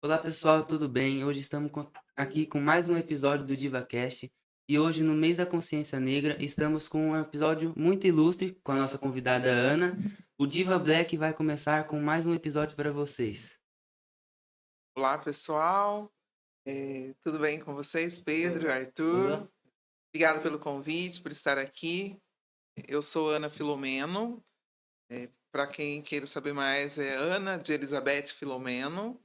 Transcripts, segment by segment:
Olá pessoal, tudo bem? Hoje estamos aqui com mais um episódio do DivaCast e hoje, no mês da consciência negra, estamos com um episódio muito ilustre com a nossa convidada Ana. O Diva Black vai começar com mais um episódio para vocês. Olá, pessoal. Tudo bem com vocês? Pedro, Arthur. Obrigado pelo convite, por estar aqui. Eu sou Ana Filomeno. Para quem queira saber mais, é Ana de Elizabeth Filomeno.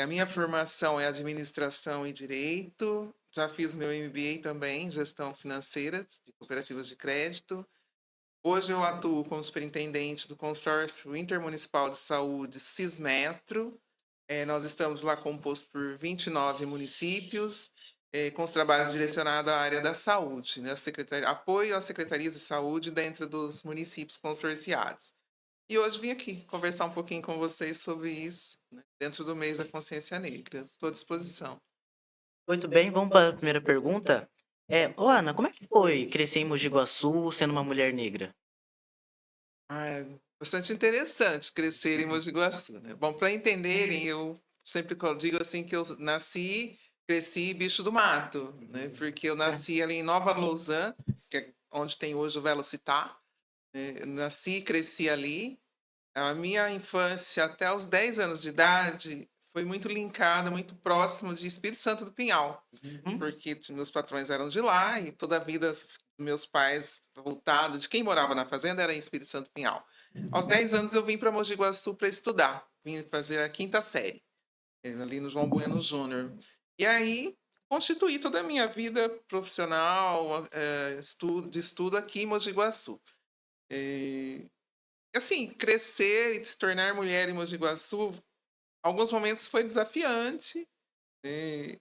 A minha formação é Administração e Direito. Já fiz meu MBA também, Gestão Financeira de Cooperativas de Crédito. Hoje eu atuo como superintendente do Consórcio Intermunicipal de Saúde Cismetro. Nós estamos lá composto por 29 municípios, com os trabalhos direcionados à área da saúde, né? Apoio às secretarias de saúde dentro dos municípios consorciados. E hoje vim aqui conversar um pouquinho com vocês sobre isso, né? Dentro do mês da consciência negra. Estou à disposição. Muito bem, vamos para a primeira pergunta. Ana, como é que foi crescer em Mogi Guaçu sendo uma mulher negra? É bastante interessante crescer em Mogi Guaçu, né? Bom, para entenderem, eu sempre digo assim que eu nasci, cresci bicho do mato, né? Porque eu nasci ali em Nova Lausanne, que é onde tem hoje o Velocitar. Eu nasci e cresci ali. A minha infância, até os 10 anos de idade, foi muito linkada, muito próximo de Espírito Santo do Pinhal, porque meus patrões eram de lá e toda a vida meus pais voltado de quem morava na fazenda era em Espírito Santo do Pinhal. Aos 10 anos eu vim para Mogi Guaçu para estudar, vim fazer a quinta série, ali no João Bueno Júnior. E aí constituí toda a minha vida profissional, de estudo aqui em Mogi Guaçu. Assim, crescer e se tornar mulher em Mogi Guaçu, alguns momentos foi desafiante, né?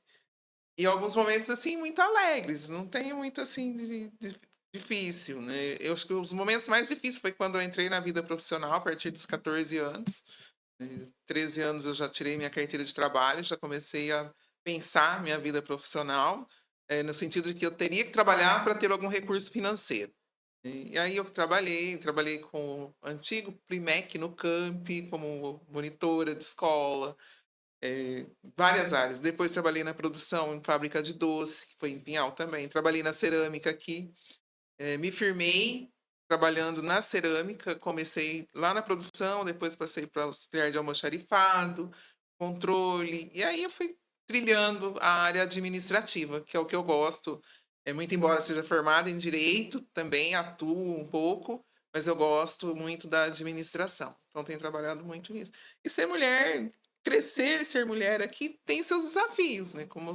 E alguns momentos, assim, muito alegres. Não tem muito, assim, difícil, né? Eu acho que os momentos mais difíceis foi quando eu entrei na vida profissional, a partir dos 14 anos. 13 anos eu já tirei minha carteira de trabalho, já comecei a pensar minha vida profissional, no sentido de que eu teria que trabalhar para ter algum recurso financeiro. E aí eu trabalhei com o antigo Primec no Camp, como monitora de escola, várias áreas. Depois trabalhei na produção em fábrica de doce, que foi em Pinhal também. Trabalhei na cerâmica aqui. Me firmei trabalhando na cerâmica. Comecei lá na produção, depois passei para auxiliar de almoxarifado, controle. E aí eu fui trilhando a área administrativa, que é o que eu gosto. Muito embora seja formada em direito, também atuo um pouco, mas eu gosto muito da administração. Então tenho trabalhado muito nisso. E ser mulher, crescer e ser mulher aqui tem seus desafios, né? Como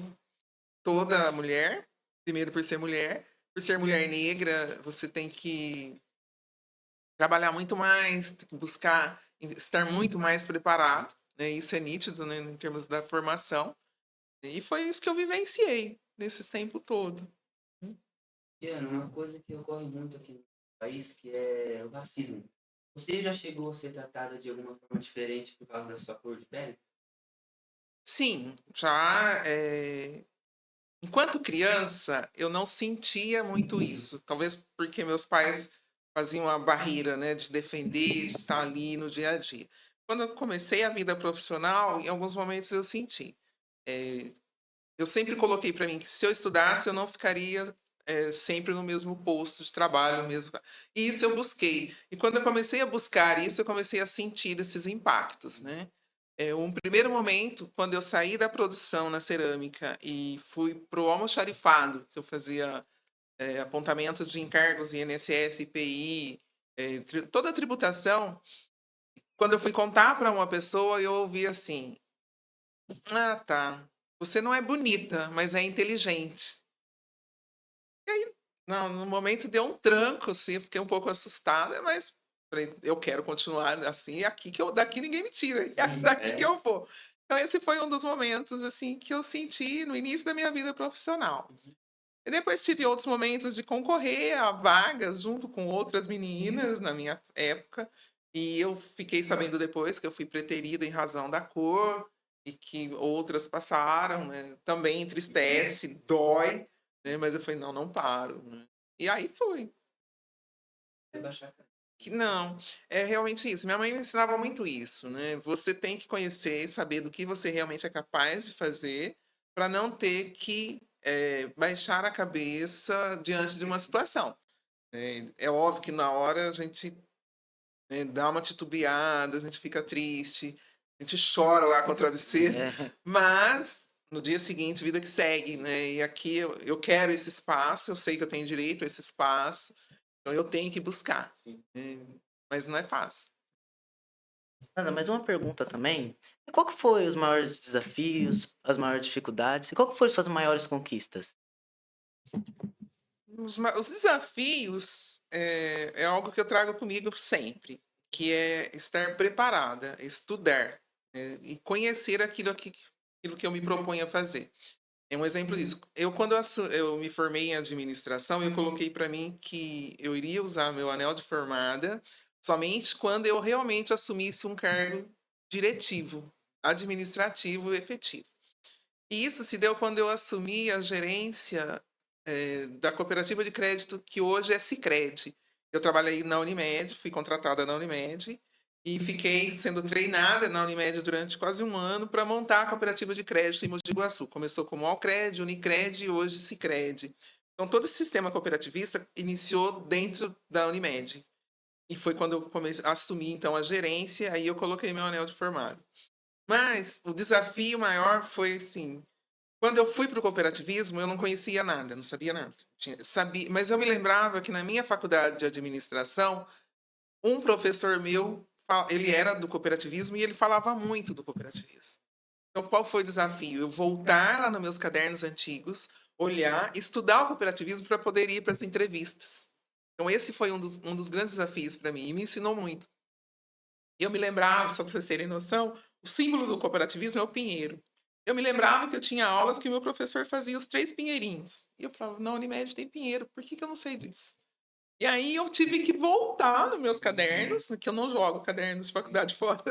toda mulher, primeiro por ser mulher negra, você tem que trabalhar muito mais, tem que buscar estar muito mais preparado, né? Isso é nítido, né, em termos da formação. E foi isso que eu vivenciei nesse tempo todo. E Ana, uma coisa que ocorre muito aqui no país, que é o racismo. Você já chegou a ser tratada de alguma forma diferente por causa da sua cor de pele? Sim, já enquanto criança, eu não sentia muito isso. Talvez porque meus pais faziam a barreira, né, de defender, de estar ali no dia a dia. Quando eu comecei a vida profissional, em alguns momentos eu senti. Eh, eu sempre coloquei para mim que se eu estudasse, eu não ficaria sempre no mesmo posto de trabalho, mesmo. E isso eu busquei. E quando eu comecei a buscar isso, eu comecei a sentir esses impactos, né? Um primeiro momento, quando eu saí da produção na cerâmica e fui para o almoxarifado, que eu fazia apontamento de encargos INSS, IPI, toda a tributação, quando eu fui contar para uma pessoa, eu ouvi assim: ah, tá. Você não é bonita, mas é inteligente. Não, no momento deu um tranco, assim, eu fiquei um pouco assustada, mas falei, eu quero continuar assim, é aqui que eu, daqui ninguém me tira, é Sim, daqui que eu vou. Então esse foi um dos momentos, assim, que eu senti no início da minha vida profissional. E depois tive outros momentos de concorrer a vagas junto com outras meninas na minha época, e eu fiquei sabendo depois que eu fui preterida em razão da cor, e que outras passaram, né? Também entristece, dói, né? Mas eu falei, não, não paro, né? E aí fui. Rebaixar a cabeça. Que não, é realmente isso. Minha mãe me ensinava muito isso, né? Você tem que conhecer e saber do que você realmente é capaz de fazer para não ter que baixar a cabeça diante de uma situação. É óbvio que na hora a gente dá uma titubeada, a gente fica triste, a gente chora lá com o travesseiro, É. mas no dia seguinte, vida que segue, né? E aqui eu quero esse espaço, eu sei que eu tenho direito a esse espaço, então eu tenho que buscar. Né? Mas não é fácil. Ana, mais uma pergunta também. Qual que foi os maiores desafios, as maiores dificuldades e qual que foram suas maiores conquistas? Os desafios é algo que eu trago comigo sempre, que é estar preparada, estudar, e conhecer aquilo que eu me proponho a fazer. É um exemplo disso. Quando eu me formei em administração, eu coloquei para mim que eu iria usar meu anel de formada somente quando eu realmente assumisse um cargo diretivo, administrativo efetivo. E isso se deu quando eu assumi a gerência da cooperativa de crédito que hoje é Sicredi. Eu trabalhei na Unimed, fui contratada na Unimed e fiquei sendo treinada na Unimed durante quase um ano para montar a cooperativa de crédito em Mogi Guaçu. Começou como Alcred, Unicred e hoje Sicredi. Então todo esse sistema cooperativista iniciou dentro da Unimed. E foi quando eu assumi então a gerência, aí eu coloquei meu anel de formado. Mas o desafio maior foi assim, quando eu fui para o cooperativismo, eu não conhecia nada, não sabia nada. Sabia, mas eu me lembrava que na minha faculdade de administração, um professor meu, ele era do cooperativismo e ele falava muito do cooperativismo. Então, qual foi o desafio? Eu voltar lá nos meus cadernos antigos, olhar, estudar o cooperativismo para poder ir para as entrevistas. Então, esse foi um dos grandes desafios para mim e me ensinou muito. E eu me lembrava, só para vocês terem noção, o símbolo do cooperativismo é o pinheiro. Eu me lembrava que eu tinha aulas que o meu professor fazia os 3 pinheirinhos. E eu falava, na Unimed tem pinheiro, por que eu não sei disso? E aí eu tive que voltar nos meus cadernos, que eu não jogo cadernos de faculdade fora.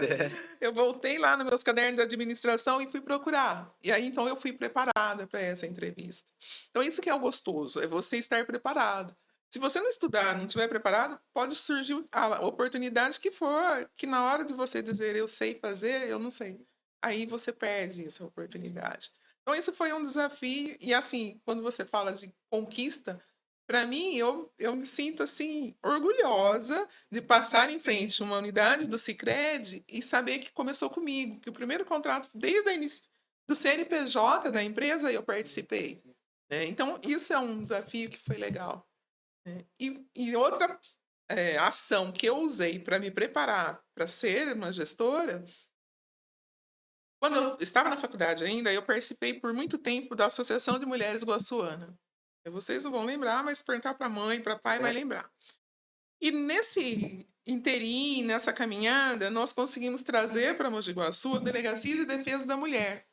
Eu voltei lá nos meus cadernos de administração e fui procurar. E aí então eu fui preparada para essa entrevista. Então isso que é o gostoso, é você estar preparado. Se você não estudar, não estiver preparado, pode surgir a oportunidade que for, que na hora de você dizer eu sei fazer, eu não sei. Aí você perde essa oportunidade. Então, isso foi um desafio. E, assim, quando você fala de conquista, para mim, eu me sinto, assim, orgulhosa de passar em frente uma unidade do Sicredi e saber que começou comigo, que o primeiro contrato, desde o início do CNPJ da empresa, eu participei. Né? Então, isso é um desafio que foi legal. Né? E outra ação que eu usei para me preparar para ser uma gestora, quando eu estava na faculdade ainda, eu participei por muito tempo da Associação de Mulheres Guaçuana. Vocês não vão lembrar, mas se perguntar para mãe, para pai, vai lembrar. E nesse interim, nessa caminhada, nós conseguimos trazer para Mogi Guaçu a Delegacia de Defesa da Mulher.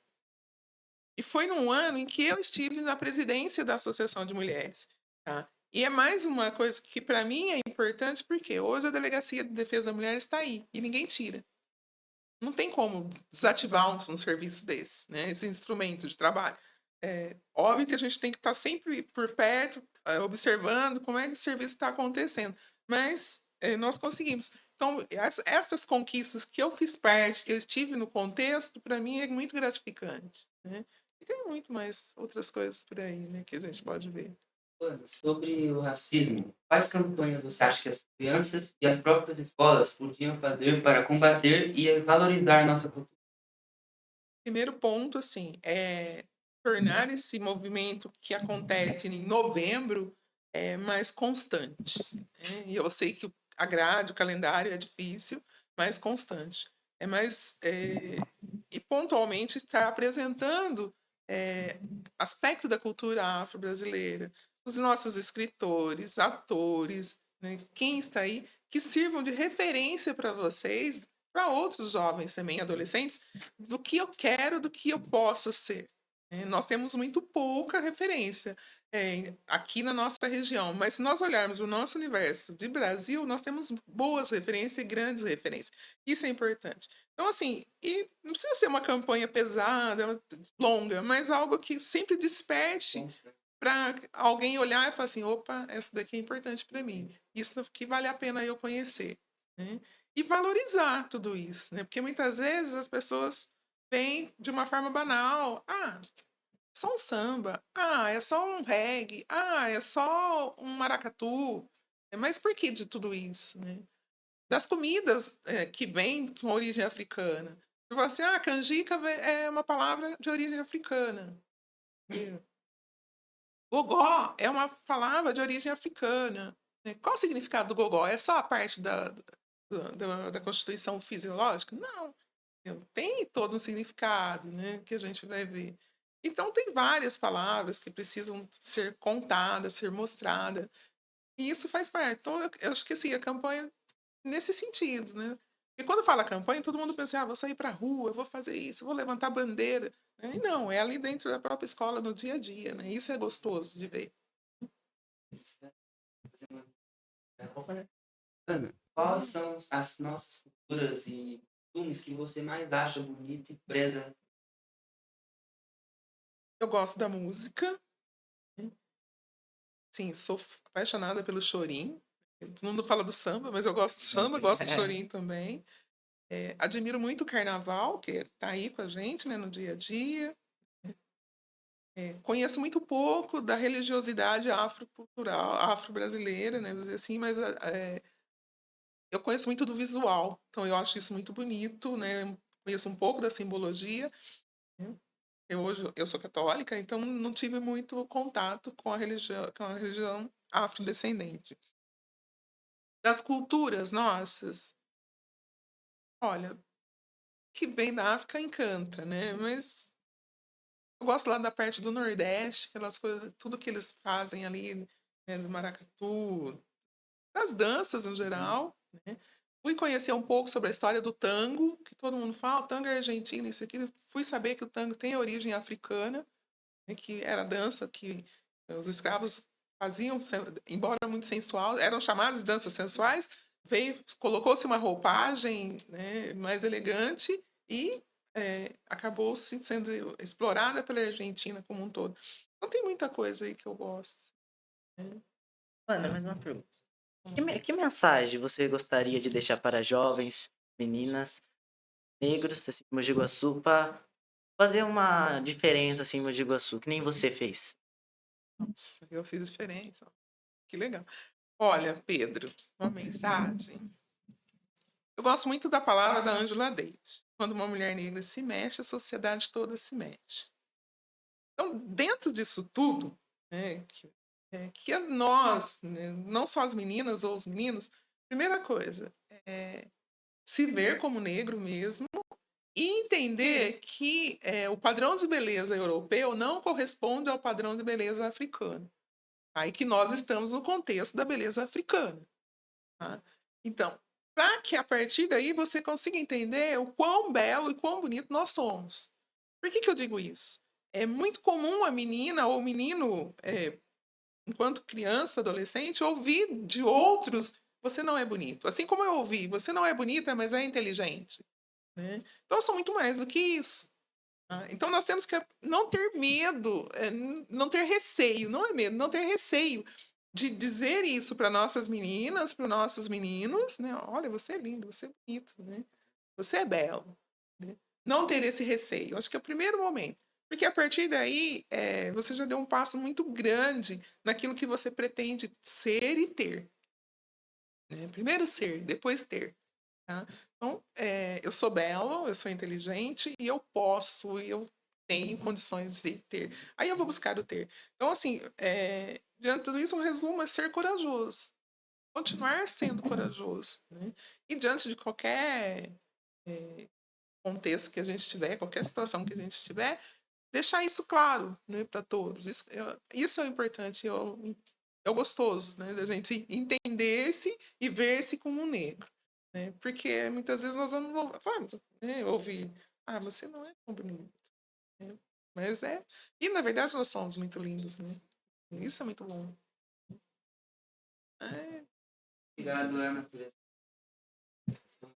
E foi num ano em que eu estive na presidência da Associação de Mulheres. Tá? E é mais uma coisa que para mim é importante, porque hoje a Delegacia de Defesa da Mulher está aí e ninguém tira. Não tem como desativar um serviço desse, né? Esse instrumento de trabalho. É óbvio que a gente tem que estar sempre por perto, observando como é que o serviço está acontecendo. Mas nós conseguimos. Então, essas conquistas que eu fiz parte, que eu estive no contexto, para mim é muito gratificante. Né? E tem muito mais outras coisas por aí, né, que a gente pode ver. Ana, sobre o racismo, quais campanhas você acha que as crianças e as próprias escolas podiam fazer para combater e valorizar nossa cultura? Primeiro ponto, assim, é tornar esse movimento que acontece em novembro mais constante. Né? E eu sei que a grade, o calendário é difícil, mas constante. E pontualmente estar apresentando aspectos da cultura afro-brasileira, os nossos escritores, atores, né? Quem está aí, que sirvam de referência para vocês, para outros jovens também, adolescentes, do que eu quero, do que eu posso ser. Nós temos muito pouca referência aqui na nossa região, mas se nós olharmos o nosso universo de Brasil, nós temos boas referências e grandes referências. Isso é importante. Então, assim, e não precisa ser uma campanha pesada, longa, mas algo que sempre desperte para alguém olhar e falar assim, opa, essa daqui é importante para mim. Isso que vale a pena eu conhecer, né? E valorizar tudo isso, né? Porque muitas vezes as pessoas veem de uma forma banal. Ah, só um samba. Ah, é só um reggae. Ah, é só um maracatu. Mas por que de tudo isso, né? Das comidas que vêm com origem africana. Eu falo assim, ah, canjica é uma palavra de origem africana. Gogó é uma palavra de origem africana, né? Qual o significado do gogó? É só a parte da constituição fisiológica? Não. Tem todo um significado, né, que a gente vai ver. Então, tem várias palavras que precisam ser contadas, ser mostradas. E isso faz parte. Então, eu acho que assim, a campanha nesse sentido, né? E quando fala campanha, todo mundo pensa, ah, vou sair para a rua, vou fazer isso, vou levantar bandeira. Né? E não, é ali dentro da própria escola, no dia a dia, né? Isso é gostoso de ver. Ana, quais são as nossas culturas e costumes que você mais acha bonito e preza? Eu gosto da música, né? Sim, sou apaixonada pelo chorinho. Todo mundo fala do samba, mas eu gosto do samba, gosto do chorinho também. Admiro muito o carnaval, que está aí com a gente, né, no dia a dia. Conheço muito pouco da religiosidade afrocultural, afro-brasileira, né, vou dizer assim, mas eu conheço muito do visual, então eu acho isso muito bonito, né? Conheço um pouco da simbologia. Né? Eu sou católica, então não tive muito contato com a religião afrodescendente. Das culturas nossas, olha, que vem da África encanta, né? Mas eu gosto lá da parte do Nordeste, aquelas coisas, tudo que eles fazem ali, né, do maracatu, das danças no geral, né? Fui conhecer um pouco sobre a história do tango, que todo mundo fala, o tango é argentino, isso aqui. Fui saber que o tango tem origem africana, né, que era a dança que os escravos faziam, embora muito sensual, eram chamadas de danças sensuais, veio, colocou-se uma roupagem, né, mais elegante e acabou sendo explorada pela Argentina como um todo. Então tem muita coisa aí que eu gosto. Né? Ana, mais uma pergunta. Que mensagem você gostaria de deixar para jovens, meninas, negros, assim, em Mogi Guaçu, para fazer uma diferença, assim, em Mogi Guaçu, que nem você fez? Nossa, eu fiz diferença. Que legal. Olha, Pedro, uma mensagem. Eu gosto muito da palavra da Angela Davis. Quando uma mulher negra se mexe, a sociedade toda se mexe. Então, dentro disso tudo, né, que é nós, né, não só as meninas ou os meninos, primeira coisa, é se ver como negro mesmo e entender que o padrão de beleza europeu não corresponde ao padrão de beleza africano. Aí que nós estamos no contexto da beleza africana. Tá? Então, para que a partir daí você consiga entender o quão belo e quão bonito nós somos. Por que eu digo isso? É muito comum a menina ou o menino, enquanto criança, adolescente, ouvir de outros: você não é bonito. Assim como eu ouvi: você não é bonita, mas é inteligente. Né? Então, eu sou muito mais do que isso. Tá? Então, nós temos que não ter medo, não ter receio, não é medo, não ter receio de dizer isso para nossas meninas, para nossos meninos, né? Olha, você é lindo, você é bonito, né? Você é belo. Né? Não ter esse receio. Acho que é o primeiro momento. Porque a partir daí, você já deu um passo muito grande naquilo que você pretende ser e ter. Né? Primeiro ser, depois ter. Tá? Então, eu sou belo, eu sou inteligente e eu posso, e eu tenho condições de ter. Aí eu vou buscar o ter. Então, assim, diante de tudo isso, um resumo é ser corajoso. Continuar sendo corajoso. Né? E diante de qualquer contexto que a gente tiver, qualquer situação que a gente estiver, deixar isso claro, né, para todos. Isso é o importante, é o gostoso, né, da gente entender-se e ver-se como um negro. Né? Porque muitas vezes nós vamos ouvir: ah, você não é tão bonito. Né? Mas é. E na verdade nós somos muito lindos, né? Isso é muito bom. É, Obrigado, Ana, por essa.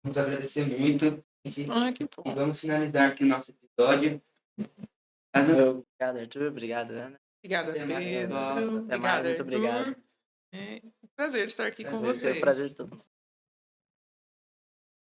Vamos agradecer muito. E que bom. vamos finalizar aqui o nosso episódio. Ana, Obrigado, Arthur. Obrigado, Ana. Obrigada, Até mais, Pedro. pessoal. Até mais, Obrigada, muito Arthur. obrigado. É um prazer estar aqui com Foi um vocês. prazer todo.